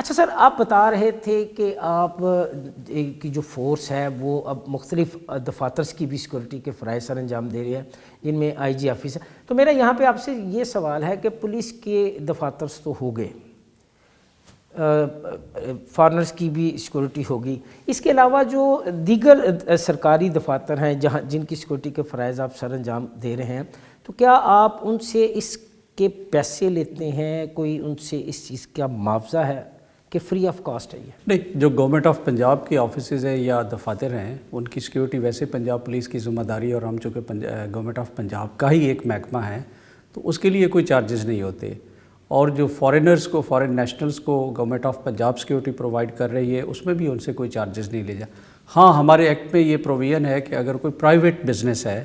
اچھا سر، آپ بتا رہے تھے کہ آپ کی جو فورس ہے وہ اب مختلف دفاتر کی بھی سیکورٹی کے فرائض سر انجام دے رہی ہے، جن میں آئی جی آفس ہے. تو میرا یہاں پہ آپ سے یہ سوال ہے کہ پولیس کے دفاتر تو ہو گئے، فارنرز کی بھی سیکورٹی ہوگی، اس کے علاوہ جو دیگر سرکاری دفاتر ہیں جن کی سیکورٹی کے فرائض آپ سر انجام دے رہے ہیں، تو کیا آپ ان سے اس کے پیسے لیتے ہیں؟ کوئی ان سے اس چیز کا معاوضہ ہے کہ فری آف کاسٹ ہے یہ؟ نہیں، جو گورنمنٹ آف پنجاب کی آفیسز ہیں یا دفاتر ہیں ان کی سیکیورٹی ویسے پنجاب پولیس کی ذمہ داری، اور ہم چونکہ گورنمنٹ آف پنجاب کا ہی ایک محکمہ ہے تو اس کے لیے کوئی چارجز نہیں ہوتے. اور جو فارنرز کو، فارن نیشنلز کو government of Punjab security provide کر رہی ہے اس میں بھی ان سے کوئی چارجز نہیں لے جا. ہاں، ہمارے ایکٹ میں یہ پروویژن ہے کہ اگر کوئی پرائیویٹ بزنس ہے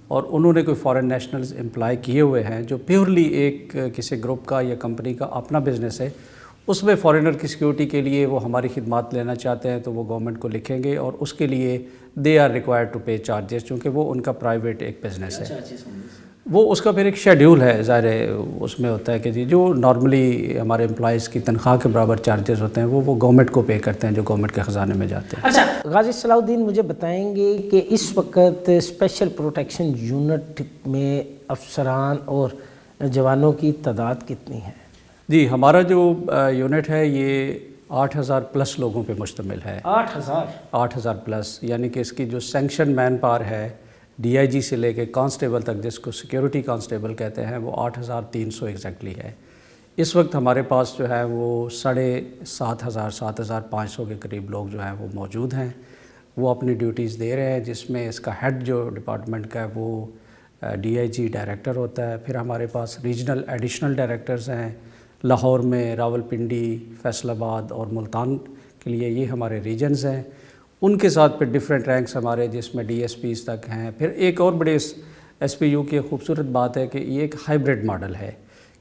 اور انہوں نے کوئی فارن نیشنلز امپلائی کیے ہوئے ہیں جو پیورلی ایک کسی گروپ کا یا کمپنی کا اپنا بزنس ہے، اس میں فارنر کی سیکیورٹی کے لیے وہ ہماری خدمات لینا چاہتے ہیں تو وہ گورنمنٹ کو لکھیں گے اور اس کے لیے they are required to pay charges, چونکہ وہ ان کا پرائیویٹ ایک بزنس ہے. وہ اس کا پھر ایک شیڈیول ہے، ظاہر ہے اس میں ہوتا ہے کہ جی جو نارملی ہمارے امپلائیز کی تنخواہ کے برابر چارجز ہوتے ہیں وہ گورنمنٹ کو پے کرتے ہیں جو گورنمنٹ کے خزانے میں جاتے ہیں. اچھا غازی صلاح الدین، مجھے بتائیں گے کہ اس وقت اسپیشل پروٹیکشن یونٹ میں افسران اور جوانوں کی تعداد کتنی ہے؟ جی، ہمارا جو یونٹ ہے یہ 8,000 پلس لوگوں پہ مشتمل ہے. 8,000 پلس، یعنی کہ اس کی جو سینکشن مین پاور ہے ڈی آئی جی سے لے کے کانسٹیبل تک، جس کو سیکیورٹی کانسٹیبل کہتے ہیں، وہ 8,300 ایگزیکٹلی ہے. اس وقت ہمارے پاس جو ہے وہ 7,500 7,500 کے قریب لوگ جو ہیں وہ موجود ہیں، وہ اپنی ڈیوٹیز دے رہے ہیں، جس میں اس کا ہیڈ جو ڈپارٹمنٹ کا ہے وہ ڈی آئی جی ڈائریکٹر ہوتا ہے. پھر ہمارے پاس ریجنل ایڈیشنل ڈائریکٹرز ہیں لاہور میں، راولپنڈی، فیصل آباد اور ملتان کے لیے، یہ ہمارے ریجنز ہیں. ان کے ساتھ پھر ڈیفرنٹ رینکس ہمارے، جس میں ڈی ایس پیز تک ہیں. پھر ایک اور بڑے ایس پی یو کی خوبصورت بات ہے کہ یہ ایک ہائیبرڈ ماڈل ہے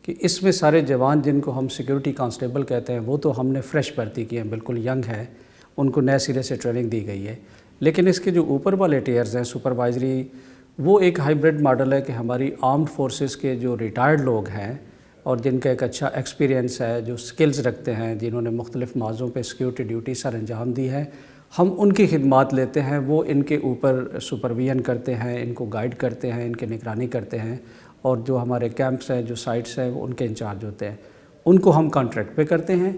کہ اس میں سارے جوان جن کو ہم سیکیورٹی کانسٹیبل کہتے ہیں وہ تو ہم نے فریش بھرتی کی ہیں، بالکل ینگ ہے، ان کو نئے سرے سے ٹریننگ دی گئی ہے. لیکن اس کے جو اوپر والے ٹیئرز ہیں سپروائزری، وہ ایک ہائیبرڈ ماڈل ہے کہ ہماری آرمڈ فورسز کے جو ریٹائرڈ لوگ ہیں اور جن کا ایک اچھا ایکسپیرینس ہے، جو سکلز رکھتے ہیں، جنہوں نے مختلف موضوعوں پہ سیکیورٹی ڈیوٹی سر انجام دی ہے، ہم ان کی خدمات لیتے ہیں. وہ ان کے اوپر سپرویژن کرتے ہیں، ان کو گائیڈ کرتے ہیں، ان کی نگرانی کرتے ہیں، اور جو ہمارے کیمپس ہیں، جو سائٹس ہیں، وہ ان کے انچارج ہوتے ہیں. ان کو ہم کانٹریکٹ پہ کرتے ہیں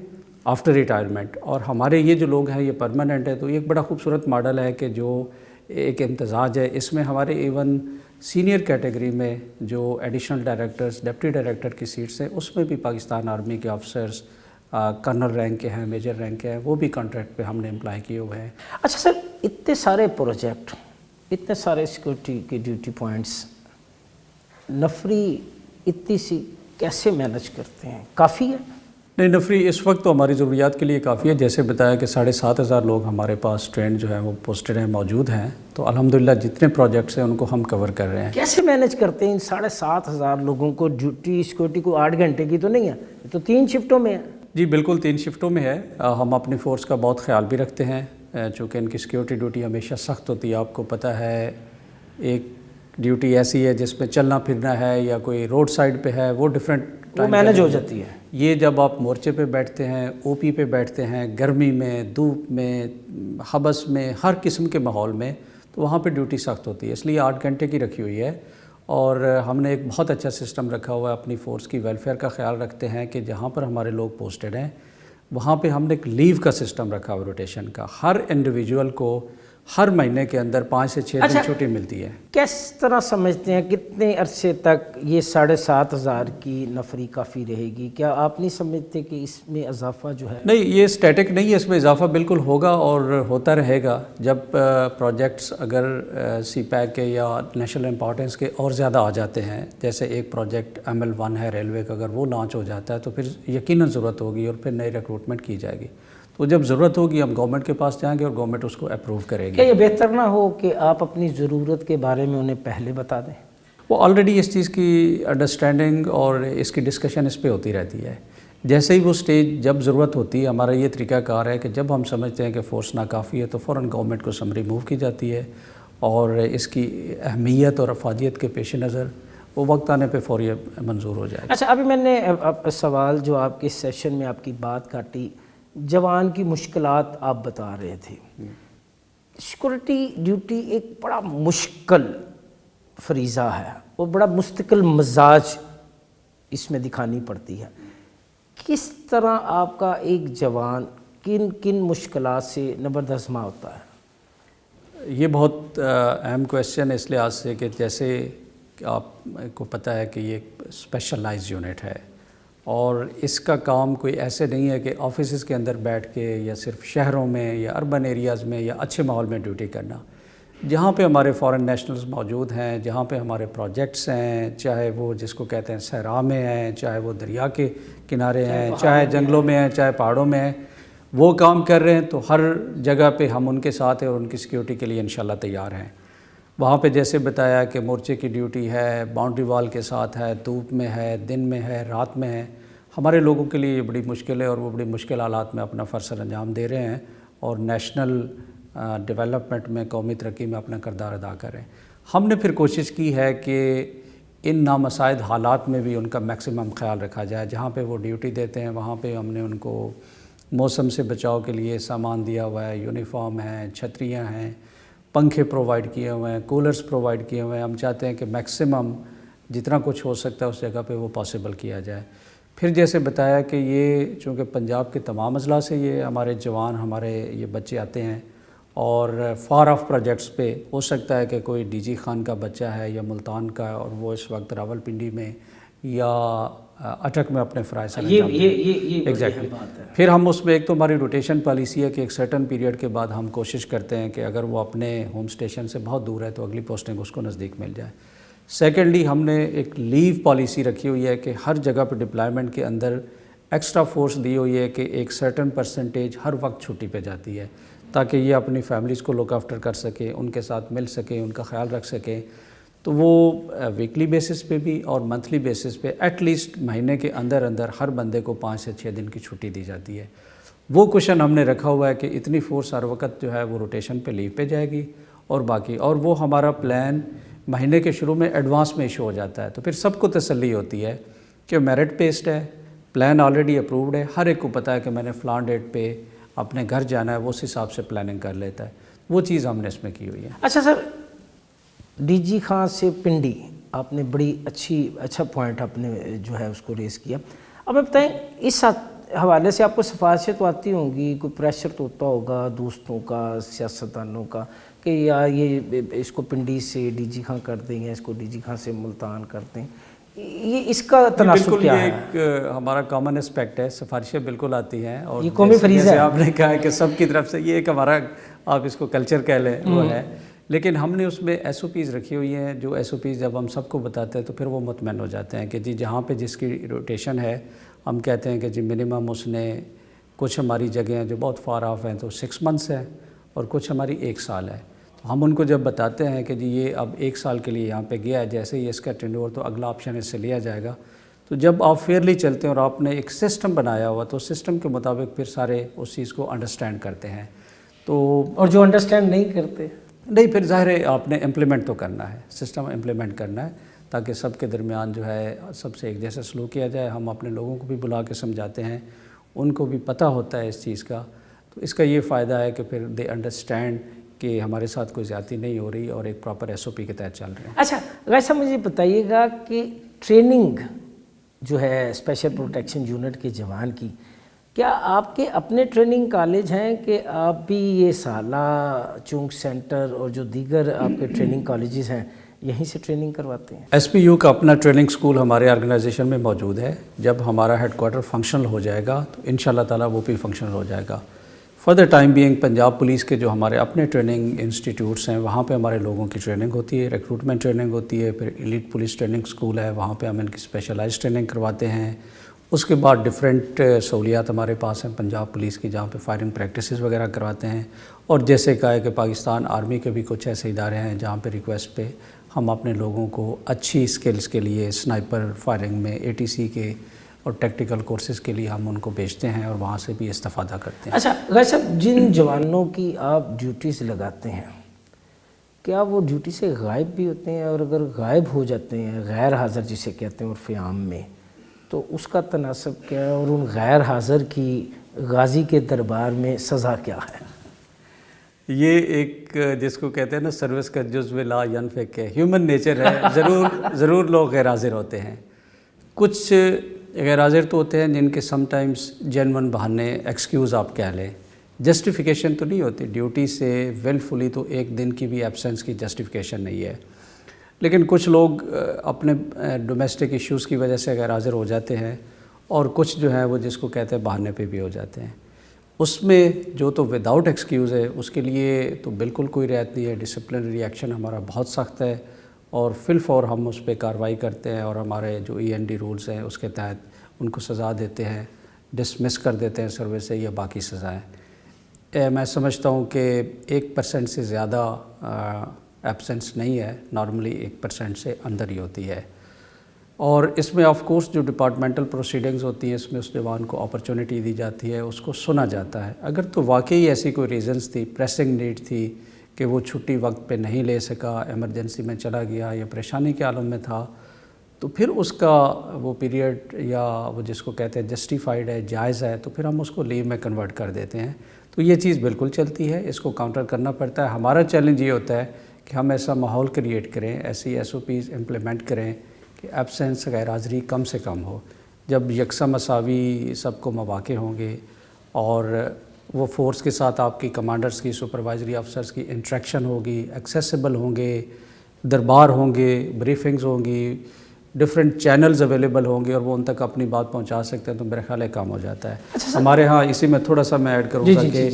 آفٹر ریٹائرمنٹ. اور ہمارے یہ جو لوگ ہیں یہ پرماننٹ ہے. تو یہ ایک بڑا خوبصورت ماڈل ہے کہ جو ایک امتزاج ہے. اس میں ہمارے ایون سینئر کیٹیگری میں جو ایڈیشنل ڈائریکٹرز، ڈپٹی ڈائریکٹر کی سیٹس ہیں، اس میں بھی پاکستان آرمی کے آفیسرز کرنل رینک کے ہیں، میجر رینک کے ہیں، وہ بھی کانٹریکٹ پہ ہم نے امپلائی کیے ہوئے ہیں. اچھا سر، اتنے سارے پروجیکٹ، اتنے سارے سیکورٹی کے ڈیوٹی پوائنٹس، نفری اتنی سی کیسے مینج کرتے ہیں؟ کافی ہے؟ نہیں، نفری اس وقت تو ہماری ضروریات کے لیے کافی ہے. جیسے بتایا کہ 7,500 لوگ ہمارے پاس ٹرینڈ جو ہیں وہ پوسٹڈ ہیں، موجود ہیں. تو الحمدللہ جتنے پروجیکٹس ہیں ان کو ہم کور کر رہے ہیں. کیسے مینج کرتے ہیں ان 7,500 لوگوں کو؟ ڈیوٹی سیکورٹی کو 8 گھنٹے کی تو نہیں ہے، یہ تو 3 شفٹوں میں ہے. جی بالکل 3 شفٹوں میں ہے. ہم اپنی فورس کا بہت خیال بھی رکھتے ہیں، چونکہ ان کی سیکیورٹی ڈیوٹی ہمیشہ سخت ہوتی ہے. آپ کو پتہ ہے ایک ڈیوٹی ایسی ہے جس میں چلنا پھرنا ہے یا کوئی روڈ سائڈ پہ ہے، وہ ڈیفرنٹ وہ مینج ہو جاتی ہے. یہ جب آپ مورچے پہ بیٹھتے ہیں، او پی پہ بیٹھتے ہیں، گرمی میں، دھوپ میں، حبس میں، ہر قسم کے ماحول میں، تو وہاں پہ ڈیوٹی سخت ہوتی ہے. اس لیے 8 گھنٹے کی رکھی ہوئی ہے. اور ہم نے ایک بہت اچھا سسٹم رکھا ہوا ہے. اپنی فورس کی ویلفیئر کا خیال رکھتے ہیں کہ جہاں پر ہمارے لوگ پوسٹڈ ہیں وہاں پہ ہم نے ایک لیو کا سسٹم رکھا ہوا روٹیشن کا. ہر انڈیویجول کو ہر مہینے کے اندر 5 سے 6 دن چھٹی ملتی ہے. کس طرح سمجھتے ہیں کتنے عرصے تک یہ 7,500 کی نفری کافی رہے گی؟ کیا آپ نہیں سمجھتے کہ اس میں اضافہ جو ہے؟ نہیں، یہ اسٹیٹک نہیں ہے، اس میں اضافہ بالکل ہوگا اور ہوتا رہے گا. جب پروجیکٹس اگر سی پیک کے یا نیشنل امپورٹنس کے اور زیادہ آ جاتے ہیں، جیسے ایک پروجیکٹ ML1 ہے ریلوے کا، اگر وہ لانچ ہو جاتا ہے تو پھر یقیناً ضرورت ہوگی اور پھر نئی ریکروٹمنٹ کی جائے گی. تو جب ضرورت ہوگی ہم گورنمنٹ کے پاس جائیں گے اور گورنمنٹ اس کو اپروو کرے گی. کیا یہ بہتر نہ ہو کہ آپ اپنی ضرورت کے بارے میں انہیں پہلے بتا دیں؟ وہ آلریڈی اس چیز کی انڈرسٹینڈنگ اور اس کی ڈسکشن اس پہ ہوتی رہتی ہے. جیسے ہی وہ سٹیج جب ضرورت ہوتی ہے، ہمارا یہ طریقہ کار ہے کہ جب ہم سمجھتے ہیں کہ فورس ناکافی ہے تو فوراً گورنمنٹ کو سمری موو کی جاتی ہے، اور اس کی اہمیت اور افادیت کے پیش نظر وہ وقت آنے پہ فوری منظور ہو جائے گا. اچھا، ابھی میں نے سوال جو آپ کے سیشن میں آپ کی بات کاٹی جوان کی مشکلات آپ بتا رہے تھے. سیکورٹی ڈیوٹی ایک بڑا مشکل فریضہ ہے اور بڑا مستقل مزاج اس میں دکھانی پڑتی ہے. کس طرح آپ کا ایک جوان کن کن مشکلات سے نبردازماں ہوتا ہے؟ یہ بہت اہم کویسچن ہے اس لحاظ سے کہ جیسے آپ کو پتہ ہے کہ یہ ایک اسپیشلائز یونٹ ہے اور اس کا کام کوئی ایسے نہیں ہے کہ آفیسز کے اندر بیٹھ کے یا صرف شہروں میں یا اربن ایریاز میں یا اچھے ماحول میں ڈیوٹی کرنا. جہاں پہ ہمارے فارن نیشنلز موجود ہیں، جہاں پہ ہمارے پروجیکٹس ہیں، چاہے وہ جس کو کہتے ہیں صحرا میں ہیں، چاہے وہ دریا کے کنارے ہیں، چاہے جنگلوں میں ہیں، چاہے پہاڑوں میں ہیں، وہ کام کر رہے ہیں تو ہر جگہ پہ ہم ان کے ساتھ ہیں اور ان کی سیکیورٹی کے لیے انشاءاللہ تیار ہیں. وہاں پہ جیسے بتایا کہ مورچے کی ڈیوٹی ہے، باؤنڈری وال کے ساتھ ہے، دھوپ میں ہے، دن میں ہے، رات میں ہے. ہمارے لوگوں کے لیے یہ بڑی مشکل ہے اور وہ بڑی مشکل حالات میں اپنا فرض سر انجام دے رہے ہیں اور نیشنل ڈیولپمنٹ میں، قومی ترقی میں اپنا کردار ادا کر رہے ہیں. ہم نے پھر کوشش کی ہے کہ ان نامساعد حالات میں بھی ان کا میکسیمم خیال رکھا جائے. جہاں پہ وہ ڈیوٹی دیتے ہیں وہاں پہ ہم نے ان کو موسم سے بچاؤ کے لیے سامان دیا ہوا ہے، یونیفارم ہیں، چھتریاں ہیں، پنکھے پرووائڈ کیے ہوئے ہیں، کولرز پرووائڈ کیے ہوئے ہیں. ہم چاہتے ہیں کہ میکسیمم جتنا کچھ ہو سکتا ہے اس جگہ پہ وہ پاسبل کیا جائے. پھر جیسے بتایا کہ یہ چونکہ پنجاب کے تمام اضلاع سے یہ ہمارے جوان، ہمارے یہ بچے آتے ہیں اور فار آف پروجیکٹس پہ ہو سکتا ہے کہ کوئی ڈی جی خان کا بچہ ہے یا ملتان کا اور وہ اس وقت راولپنڈی میں یا اٹک میں اپنے فرائض سر انجام دیں. ایگزیکٹلی. پھر ہم اس میں ایک تو ہماری روٹیشن پالیسی ہے کہ ایک سرٹن پیریڈ کے بعد ہم کوشش کرتے ہیں کہ اگر وہ اپنے ہوم اسٹیشن سے بہت دور ہے تو اگلی پوسٹنگ اس کو نزدیک مل جائے. سیکنڈلی ہم نے ایک لیو پالیسی رکھی ہوئی ہے کہ ہر جگہ پہ ڈپلائمنٹ کے اندر ایکسٹرا فورس دی ہوئی ہے کہ ایک سرٹن پرسنٹیج ہر وقت چھٹی پہ جاتی ہے تاکہ یہ اپنی فیملیز کو لک آفٹر کر سکیں، ان کے ساتھ مل سکیں، ان کا خیال رکھ سکیں. تو وہ ویکلی بیسس پہ بھی اور منتھلی بیسس پہ ایٹ لیسٹ مہینے کے اندر اندر ہر بندے کو 5 سے 6 دن کی چھٹی دی جاتی ہے. وہ کوشن ہم نے رکھا ہوا ہے کہ اتنی فورس ہر وقت جو ہے وہ روٹیشن پہ لیو پہ جائے گی اور باقی، اور وہ ہمارا پلان مہینے کے شروع میں ایڈوانس میں ایشو ہو جاتا ہے. تو پھر سب کو تسلی ہوتی ہے کہ میرٹ بیسڈ ہے، پلان آلریڈی اپرووڈ ہے، ہر ایک کو پتہ ہے کہ میں نے فلان ڈیٹ پہ اپنے گھر جانا ہے، وہ اس حساب سے پلاننگ کر لیتا ہے. وہ چیز ہم نے اس میں کی ہوئی ہے. اچھا سر، ڈی جی خان سے پنڈی آپ نے بڑی اچھا پوائنٹ آپ نے جو ہے اس کو ریز کیا. اب میں بتائیں اس حوالے سے آپ کو سفارشیں تو آتی ہوں گی، کوئی پریشر تو ہوتا ہوگا دوستوں کا، سیاستدانوں کا کہ یار یہ اس کو پنڈی سے ڈی جی خان کر دیں یا اس کو ڈی جی خان سے ملتان کر دیں، یہ اس کا تناسب کیا ہے؟ بالکل، یہ ایک ہمارا کامن اسپیکٹ ہے، سفارشیں بالکل آتی ہیں اور یہ قومی فریضہ ہے. آپ نے کہا ہے کہ سب کی طرف سے یہ ایک ہمارا، آپ اس کو کلچر کہہ لیں، وہ ہے. لیکن ہم نے اس میں ایس او پیز رکھی ہوئی ہیں، جو ایس او پیز جب ہم سب کو بتاتے ہیں تو پھر وہ مطمئن ہو جاتے ہیں کہ جی جہاں پہ جس کی روٹیشن ہے ہم کہتے ہیں کہ جی منیمم اس نے، کچھ ہماری جگہیں ہیں جو بہت فار آف ہیں تو 6 months ہے اور کچھ ہماری 1 سال ہے. تو ہم ان کو جب بتاتے ہیں کہ جی یہ اب 1 سال کے لیے یہاں پہ گیا ہے، جیسے ہی اس کا ٹرن تو اگلا آپشن اس سے لیا جائے گا. تو جب آپ فیئرلی چلتے ہیں اور آپ نے ایک سسٹم بنایا ہوا تو سسٹم کے مطابق پھر سارے اس چیز کو انڈرسٹینڈ کرتے ہیں. تو اور جو انڈرسٹینڈ نہیں کرتے نہیں، پھر ظاہر ہے آپ نے امپلیمنٹ تو کرنا ہے، سسٹم امپلیمنٹ کرنا ہے تاکہ سب کے درمیان جو ہے سب سے ایک جیسا سلوک کیا جائے. ہم اپنے لوگوں کو بھی بلا کے سمجھاتے ہیں، ان کو بھی پتہ ہوتا ہے اس چیز کا. تو اس کا یہ فائدہ ہے کہ پھر دے انڈرسٹینڈ کہ ہمارے ساتھ کوئی زیادتی نہیں ہو رہی اور ایک پراپر ایس او پی کے تحت چل رہے ہیں. اچھا ویسا مجھے بتائیے گا کہ ٹریننگ جو ہے اسپیشل پروٹیکشن یونٹ کے جوان کی، کیا آپ کے اپنے ٹریننگ کالج ہیں کہ آپ بھی یہ سالہ چونک سینٹر اور جو دیگر آپ کے ٹریننگ کالجز ہیں یہیں سے ٹریننگ کرواتے ہیں؟ ایس پی یو کا اپنا ٹریننگ سکول ہمارے آرگنائزیشن میں موجود ہے. جب ہمارا ہیڈ کوارٹر فنکشنل ہو جائے گا تو انشاءاللہ تعالیٰ وہ بھی فنکشنل ہو جائے گا. For the time being Punjab police کے جو ہمارے اپنے ٹریننگ انسٹیٹیوٹس ہیں وہاں پہ ہمارے لوگوں کی ٹریننگ ہوتی ہے، ریکروٹمنٹ ٹریننگ ہوتی ہے. پھر ایلیٹ پولیس ٹریننگ سکول ہے، وہاں پہ ہم ان کی اسپیشلائز ٹریننگ کرواتے ہیں. اس کے بعد ڈفرینٹ سہولیات ہمارے پاس ہیں پنجاب پولیس کی، جہاں پہ فائرنگ پریکٹسز وغیرہ کرواتے ہیں. اور جیسے کہا ہے کہ پاکستان آرمی کے بھی کچھ ایسے ادارے ہیں جہاں پہ ریکویسٹ پہ ہم اپنے لوگوں کو اچھی اسکلز کے لیے سنائپر فائرنگ میں ATC کے اور ٹیکٹیکل کورسز کے لیے ہم ان کو بھیجتے ہیں اور وہاں سے بھی استفادہ کرتے ہیں. اچھا غیر صاحب، جن جوانوں کی آپ ڈیوٹیز لگاتے ہیں کیا وہ ڈیوٹی سے غائب بھی ہوتے ہیں؟ اور اگر غائب ہو جاتے ہیں، غیر حاضر جسے کہتے ہیں عرف عام میں، تو اس کا تناسب کیا ہے؟ اور ان غیر حاضر کی غازی کے دربار میں سزا کیا ہے؟ یہ ایک جس کو کہتے ہیں نا سروس کا جزو لا ینفق ہے، ہیومن نیچر ہے، ضرور لوگ غیر حاضر ہوتے ہیں. کچھ غیر حاضر تو ہوتے ہیں جن کے سم ٹائمز جینون بہانے، ایکسکیوز آپ کہہ لیں، جسٹیفیکیشن تو نہیں ہوتی. ڈیوٹی سے ویلفلی تو ایک دن کی بھی ایبسنس کی جسٹیفیکیشن نہیں ہے. لیکن کچھ لوگ اپنے ڈومیسٹک ایشوز کی وجہ سے غیر حاضر ہو جاتے ہیں، اور کچھ جو ہیں وہ جس کو کہتے ہیں بہانے پہ بھی ہو جاتے ہیں. اس میں جو تو وداؤٹ ایکسکیوز ہے اس کے لیے تو بالکل کوئی رعایت نہیں ہے. ڈسپلنری ایکشن ہمارا بہت سخت ہے، اور فی الفور ہم اس پہ کارروائی کرتے ہیں، اور ہمارے جو END رولز ہیں اس کے تحت ان کو سزا دیتے ہیں، ڈسمس کر دیتے ہیں سروس سے، یا باقی سزائیں. میں سمجھتا ہوں کہ 1% سے زیادہ ایبسنس نہیں ہے، نارملی 1% سے اندر ہی ہوتی ہے. اور اس میں آف کورس جو ڈپارٹمنٹل پروسیڈنگز ہوتی ہیں اس میں اس جوان کو اپرچونٹی دی جاتی ہے، اس کو سنا جاتا ہے. اگر تو واقعی ایسی کوئی ریزنز تھی، پریسنگ نیڈ تھی کہ وہ چھٹی وقت پہ نہیں لے سکا، ایمرجنسی میں چلا گیا یا پریشانی کے عالم میں تھا، تو پھر اس کا وہ پیریڈ یا وہ جس کو کہتے ہیں جسٹیفائیڈ ہے، جائز ہے، تو پھر ہم اس کو لیو میں کنورٹ کر دیتے ہیں. تو یہ چیز بالکل چلتی ہے، اس کو کاؤنٹر کرنا پڑتا ہے. ہمارا چیلنج یہ ہوتا ہے کہ ہم ایسا ماحول کریٹ کریں، ایسی SOPs امپلیمنٹ کریں کہ ایبسنس، غیر حاضری کم سے کم ہو. جب یکساں مساوی سب کو مواقع ہوں گے، اور وہ فورس کے ساتھ آپ کی کمانڈرز کی، سپروائزری افسرز کی انٹریکشن ہوگی، ایکسیسیبل ہوں گے، دربار ہوں گے، بریفنگز ہوں گی، ڈفرینٹ چینلز اویلیبل ہوں گے، اور وہ ان تک اپنی بات پہنچا سکتے ہیں، تو میرا خیال ہے کام ہو جاتا ہے. ہمارے ہاں اسی میں تھوڑا سا میں ایڈ کروں گا کہ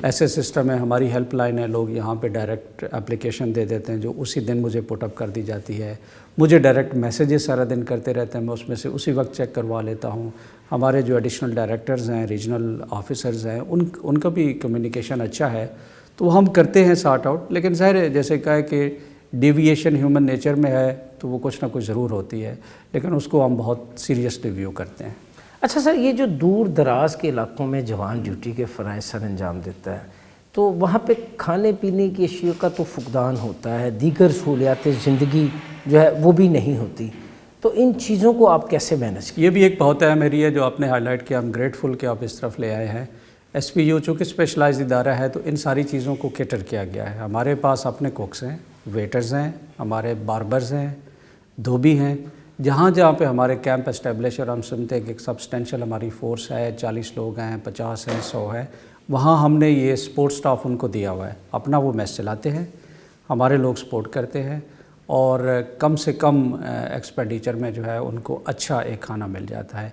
ایسے سسٹم ہے، ہماری ہیلپ لائن ہے، لوگ یہاں پہ ڈائریکٹ اپلیکیشن دے دیتے ہیں جو اسی دن مجھے پٹ اپ کر دی جاتی ہے. مجھے ڈائریکٹ میسیجز سارا دن کرتے رہتے ہیں، میں اس میں سے اسی وقت چیک کروا لیتا ہوں. ہمارے جو ایڈیشنل ڈائریکٹرز ہیں، ریجنل آفیسرز ہیں، ان کا بھی کمیونیکیشن اچھا ہے، تو ہم کرتے ہیں سارٹ آؤٹ. لیکن ظاہر ہے جیسے کہا ہے کہ ڈیویشن ہیومن نیچر میں ہے، تو وہ کچھ نہ کچھ ضرور ہوتی ہے، لیکن اس کو ہم بہت سیریسلی ویو کرتے ہیں. اچھا سر، یہ جو دور دراز کے علاقوں میں جوان ڈیوٹی کے فرائض سر انجام دیتا ہے، تو وہاں پہ کھانے پینے کی اشیاء کا تو فقدان ہوتا ہے، دیگر سہولیات زندگی جو ہے وہ بھی نہیں ہوتی، تو ان چیزوں کو آپ کیسے مینج کریں؟ یہ بھی ایک بہت اہم ایریا ہے جو آپ نے ہائی لائٹ کیا. ہم گریٹفل کہ آپ اس طرف لے آئے ہیں. SPU چونکہ اسپیشلائز ادارہ ہے، تو ان ساری چیزوں کو کیٹر کیا گیا ہے. ہمارے پاس اپنے کوکس ہیں، ویٹرز ہیں، ہمارے باربرز ہیں، دھوبی ہیں. جہاں پہ ہمارے کیمپ اسٹیبلش، اور ہم سنتے ہیں کہ ایک سبسٹینشل ہماری فورس ہے، 40 لوگ ہیں، 50 ہیں، 100 ہے، وہاں ہم نے یہ سپورٹ سٹاف ان کو دیا ہوا ہے. اپنا وہ میس چلاتے ہیں، ہمارے لوگ سپورٹ کرتے ہیں، اور کم سے کم ایکسپینڈیچر میں جو ہے ان کو اچھا ایک کھانا مل جاتا ہے.